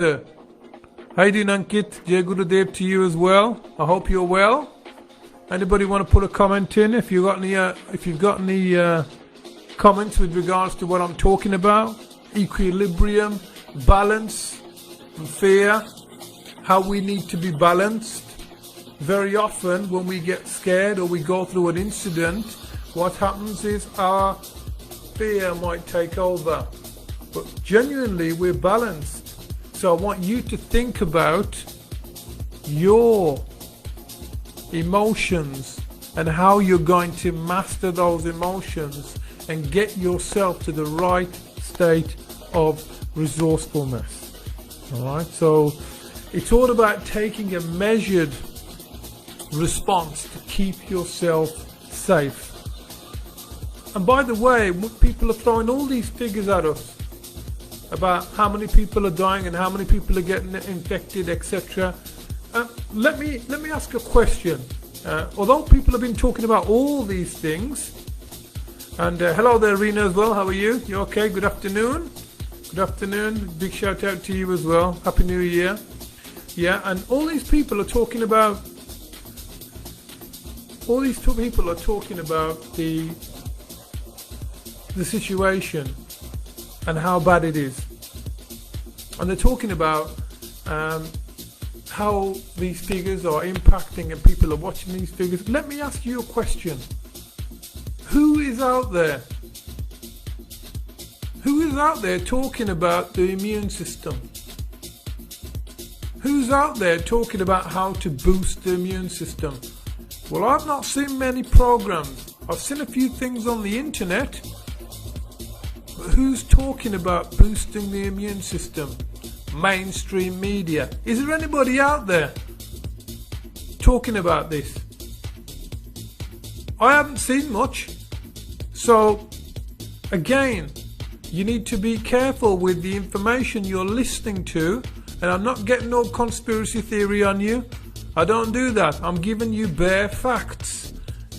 How you doing, Ankit? Jai Gurudev to you as well. I hope you're well. Anybody want to put a comment in if you've got any comments with regards to what I'm talking about? Equilibrium, balance, and fear. How we need to be balanced. Very often when we get scared or we go through an incident, what happens is our fear might take over. But genuinely we're balanced. So I want you to think about your emotions and how you're going to master those emotions and get yourself to the right state of resourcefulness. Alright, so it's all about taking a measured response to keep yourself safe. And by the way, people are throwing all these figures at us about how many people are dying and how many people are getting infected, etc. Let me ask a question. Although people have been talking about all these things, and hello there, Rena, as well. How are you? You okay? Good afternoon. Good afternoon. Big shout out to you as well. Happy New Year. Yeah, and all these people are talking about. All these people are talking about the situation and how bad it is, and they're talking about how these figures are impacting and people are watching these figures. Let me ask you a question. Who is out there talking about the immune system? Who's out there talking about how to boost the immune system? Well, I've not seen many programs. I've seen a few things on the internet. Who's talking about boosting the immune system? Mainstream media. Is there anybody out there talking about this? I haven't seen much. So again, you need to be careful with the information you're listening to. And I'm not getting no conspiracy theory on you. I don't do that. I'm giving you bare facts.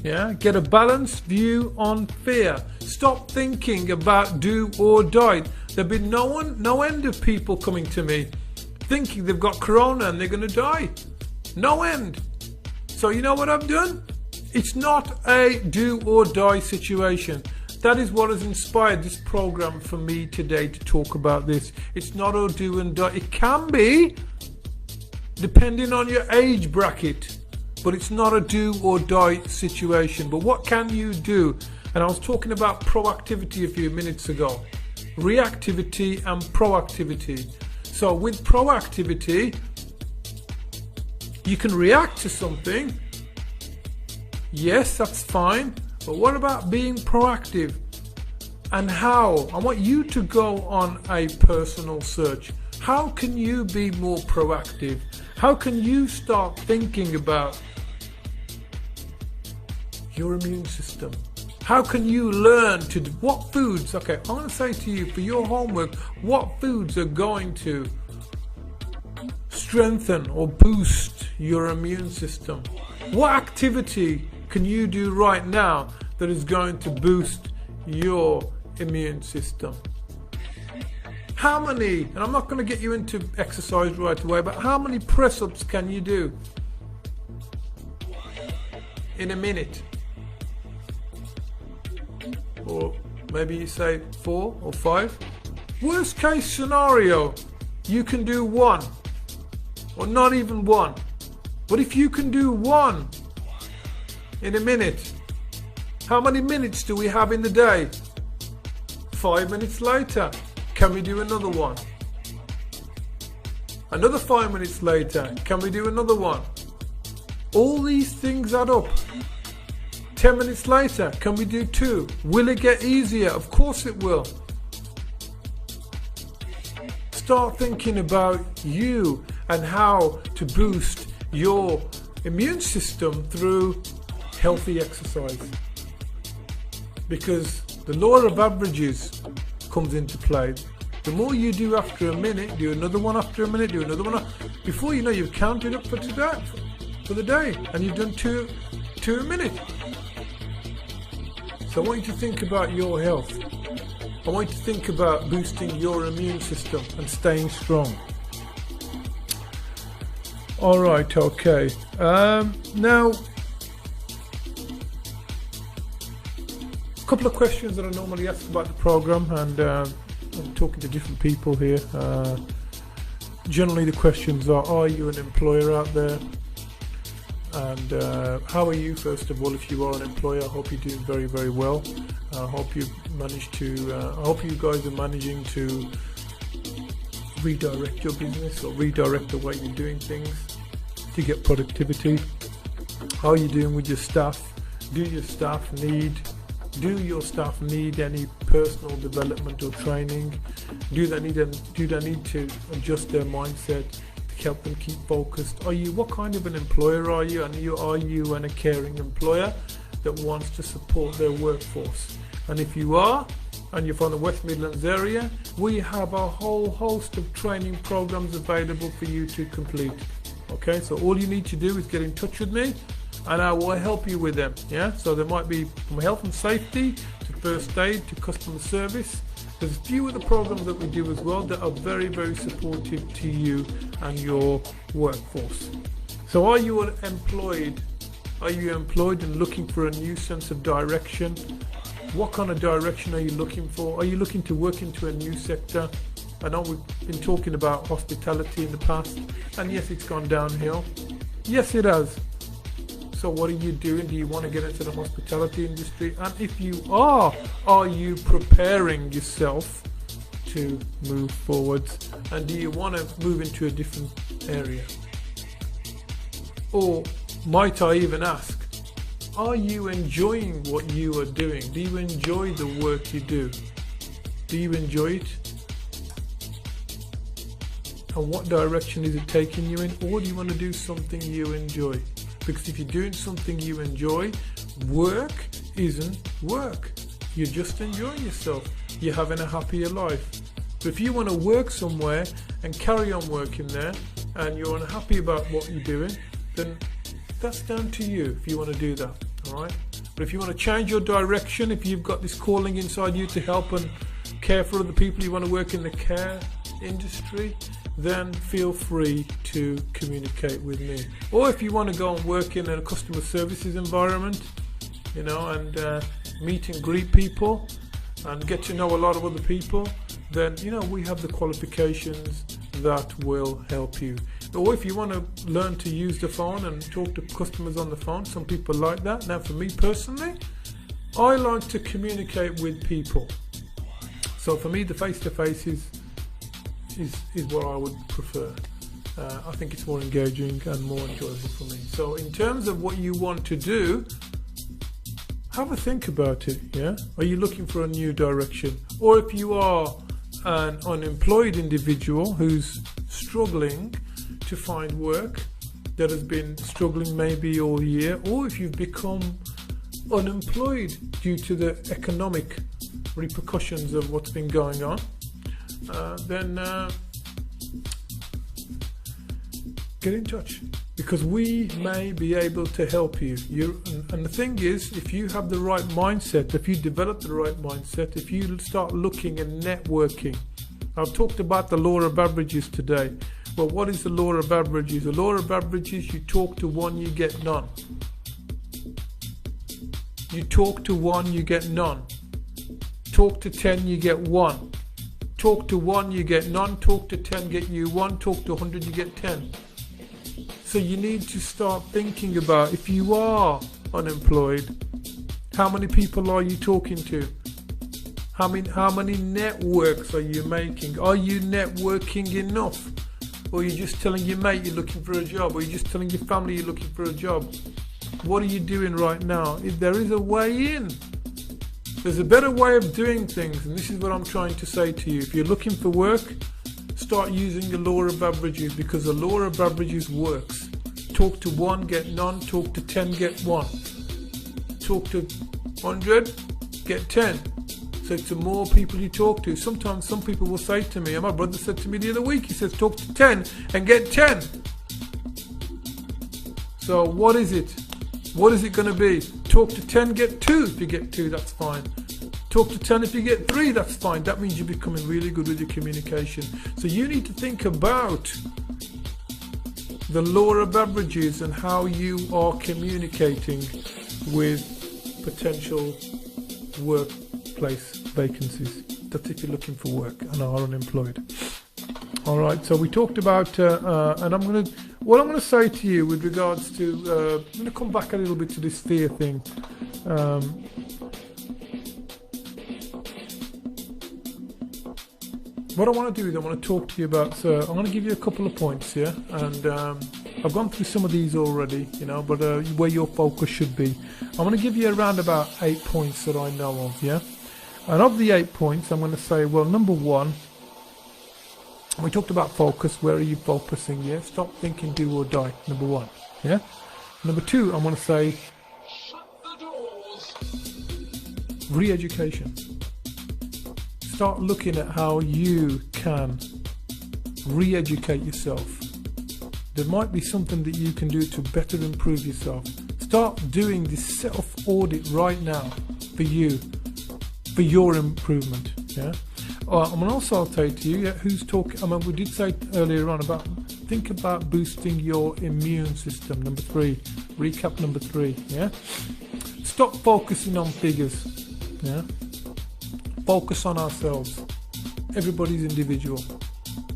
Yeah, get a balanced view on fear. Stop thinking about do or die. There've been no end of people coming to me thinking they've got corona and they're going to die. No end. So you know what I've done? It's not a do or die situation. That is what has inspired this program for me today to talk about this. It's not a do and die. It can be, depending on your age bracket. But it's not a do or die situation. But what can you do? And I was talking about proactivity a few minutes ago. Reactivity and proactivity. So with proactivity, you can react to something. Yes, that's fine. But what about being proactive? And how? I want you to go on a personal search. How can you be more proactive? How can you start thinking about your immune system? How can you learn to what foods? Okay, I want to say to you for your homework, what foods are going to strengthen or boost your immune system? What activity can you do right now that is going to boost your immune system? How many, and I'm not going to get you into exercise right away, but how many press-ups can you do in a minute? Or maybe you say 4 or 5. Worst case scenario, you can do 1 or not even 1. But if you can do 1 in a minute, how many minutes do we have in the day? 5 minutes later, can we do another one? Another 5 minutes later, can we do another one? All these things add up. 10 minutes later, can we do 2? Will it get easier? Of course it will. Start thinking about you and how to boost your immune system through healthy exercise. Because the law of averages comes into play. The more you do after a minute, do another one after a minute, do another one. Before you know, you've counted up for today, for the day, and you've done two a minute. So I want you to think about your health. I want you to think about boosting your immune system and staying strong. All right, okay. Now, a couple of questions that I normally ask about the program, and I'm talking to different people here. Generally, the questions are you an employer out there? And how are you, first of all, if you are an employer? I hope you're doing very, very well. I hope you managed to, I hope you guys are managing to redirect your business or redirect the way you're doing things to get productivity. How are you doing with your staff? Do your staff need any personal development or training? Do they need to adjust their mindset to help them keep focused? What kind of an employer are you? And are you a caring employer that wants to support their workforce? And if you are, and you're from the West Midlands area, we have a whole host of training programs available for you to complete. Okay, so all you need to do is get in touch with me and I will help you with them. Yeah, so there might be from health and safety to first aid to customer service. There's a few of the programs that we do as well that are very, very supportive to you and your workforce. So are you employed? Are you employed and looking for a new sense of direction? What kind of direction are you looking for? Are you looking to work into a new sector? I know we've been talking about hospitality in the past, and yes, it's gone downhill. Yes, it has. So what are you doing? Do you want to get into the hospitality industry? And if you are you preparing yourself to move forwards? And do you want to move into a different area? Or might I even ask, are you enjoying what you are doing? Do you enjoy the work you do? Do you enjoy it? And what direction is it taking you in? Or do you want to do something you enjoy? Because if you're doing something you enjoy, work isn't work. You're just enjoying yourself. You're having a happier life. But if you want to work somewhere and carry on working there and you're unhappy about what you're doing, then that's down to you if you want to do that. All right. But if you want to change your direction, if you've got this calling inside you to help and care for other people, you want to work in the care industry, then feel free to communicate with me. Or if you want to go and work in a customer services environment, and meet and greet people and get to know a lot of other people, then we have the qualifications that will help you. Or if you want to learn to use the phone and talk to customers on the phone, some people like that. Now for me personally, I like to communicate with people. So for me, the face-to-face is what I would prefer. I think it's more engaging and more enjoyable for me. So in terms of what you want to do, have a think about it. Yeah, are you looking for a new direction? Or if you are an unemployed individual who's struggling to find work, that has been struggling maybe all year, or if you've become unemployed due to the economic repercussions of what's been going on, then get in touch, because we may be able to help you. And the thing is, if you have the right mindset, if you develop the right mindset, if you start looking and networking. I've talked about the law of averages today. Well, what is the law of averages? The law of averages, you talk to one, you get none. You talk to one, you get none. Talk to 10, you get one. Talk to 1, you get none. Talk to 10, get you 1. Talk to 100, you get 10. So you need to start thinking about, if you are unemployed, how many people are you talking to? How many networks are you making? Are you networking enough? Or are you just telling your mate you're looking for a job? Or are you just telling your family you're looking for a job? What are you doing right now? If there is a way in, there's a better way of doing things, and this is what I'm trying to say to you. If you're looking for work, start using the law of averages, because the law of averages works. Talk to 1, get none. Talk to 10, get 1. Talk to 100, get 10. So to more people you talk to. Sometimes some people will say to me, and my brother said to me the other week, he says, talk to 10 and get 10. So what is it? What is it going to be? Talk to 10, get 2. If you get 2, that's fine. Talk to 10, if you get 3, that's fine. That means you're becoming really good with your communication. So you need to think about the law of averages and how you are communicating with potential workplace vacancies. That's if you're looking for work and are unemployed. All right, so we talked about, and what I'm going to say to you with regards to, I'm going to come back a little bit to this fear thing. What I want to do is I want to talk to you about, so I'm going to give you a couple of points here, and I've gone through some of these already, you know, but where your focus should be. I'm going to give you around about 8 points that I know of, yeah? And of the 8 points, I'm going to say, well, number one, we talked about focus. Where are you focusing? Yeah, stop thinking do or die. Number one. Yeah. Number two, I'm going to say shut the doors. Re-education. Start looking at how you can re-educate yourself. There might be something that you can do to better improve yourself. Start doing this self-audit right now for you, for your improvement. Yeah. I'm going to also say to you, who's talking, I mean, we did say earlier on about, think about boosting your immune system. Number three, recap number three, yeah? Stop focusing on figures, yeah? Focus on ourselves. Everybody's individual.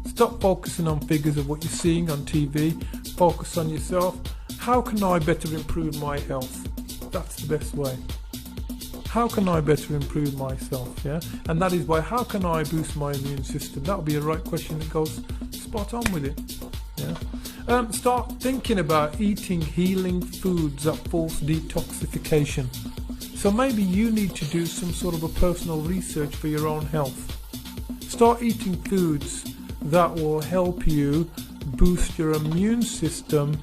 Stop focusing on figures of what you're seeing on TV. Focus on yourself. How can I better improve my health? That's the best way. How can I better improve myself? Yeah, and that is by how can I boost my immune system? That'll be a right question that goes spot on with it. Yeah, start thinking about eating healing foods that force detoxification. So maybe you need to do some sort of a personal research for your own health. Start eating foods that will help you boost your immune system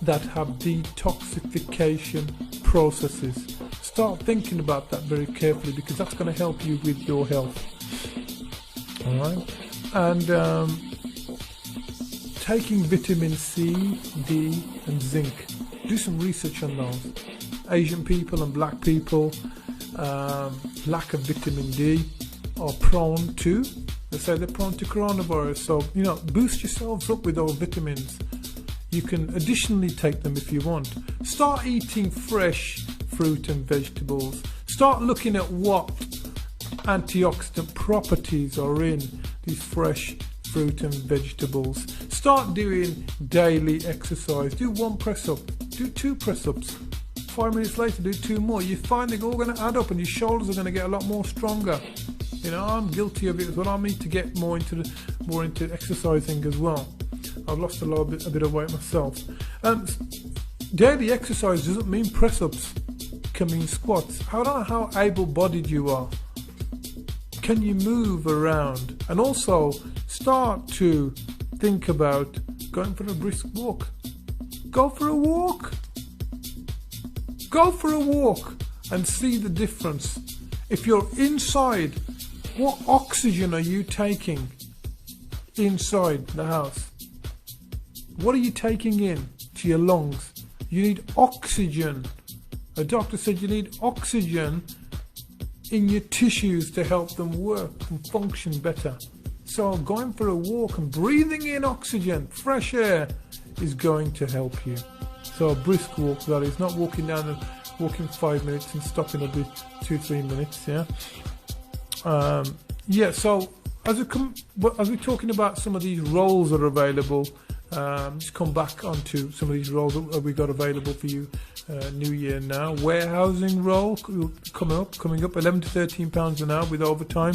that have detoxification processes. Start thinking about that very carefully, because that's going to help you with your health. All right, and taking vitamin C, D, and zinc. Do some research on those. Asian people and black people, lack of vitamin D, are prone to. They say they're prone to coronavirus. So you know, boost yourselves up with those vitamins. You can additionally take them if you want. Start eating fresh fruit and vegetables. Start looking at what antioxidant properties are in these fresh fruit and vegetables. Start doing daily exercise. Do 1 press up, do 2 press ups. 5 minutes later, do 2 more. You find they're all going to add up, and your shoulders are going to get a lot more stronger. You know, I'm guilty of it as well. I need to get more into exercising as well. I've lost a bit of weight myself. Daily exercise doesn't mean press ups. Can mean squats. I don't know how able-bodied you are. Can you move around? And also start to think about going for a brisk walk. Go for a walk. Go for a walk and see the difference. If you're inside, what oxygen are you taking inside the house? What are you taking in to your lungs? You need oxygen. A doctor said you need oxygen in your tissues to help them work and function better. So going for a walk and breathing in oxygen, fresh air, is going to help you. So a brisk walk, that is, not walking down and walking 5 minutes and stopping every 2-3 minutes. Yeah. So as we're talking about some of these roles that are available, just come back onto some of these roles that we got available for you. New year now. Warehousing role coming up £11 to £13 an hour with overtime.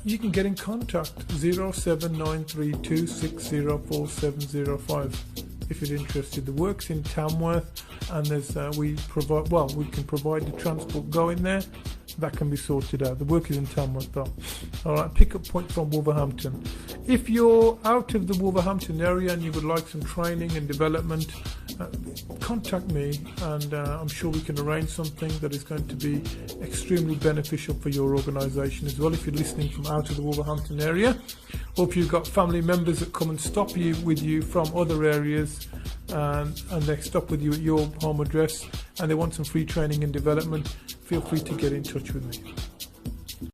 You can get in contact 07932 604705 if you're interested. The work's in Tamworth, and there's we can provide the transport going there. That can be sorted out. The work is in Tamworth though. Alright, pick up point from Wolverhampton. If you're out of the Wolverhampton area and you would like some training and development, contact me, and I'm sure we can arrange something that is going to be extremely beneficial for your organisation as well, if you're listening from out of the Wolverhampton area, or if you've got family members that come and stop with you from other areas, and they stop with you at your home address and they want some free training and development, feel free to get in touch with me.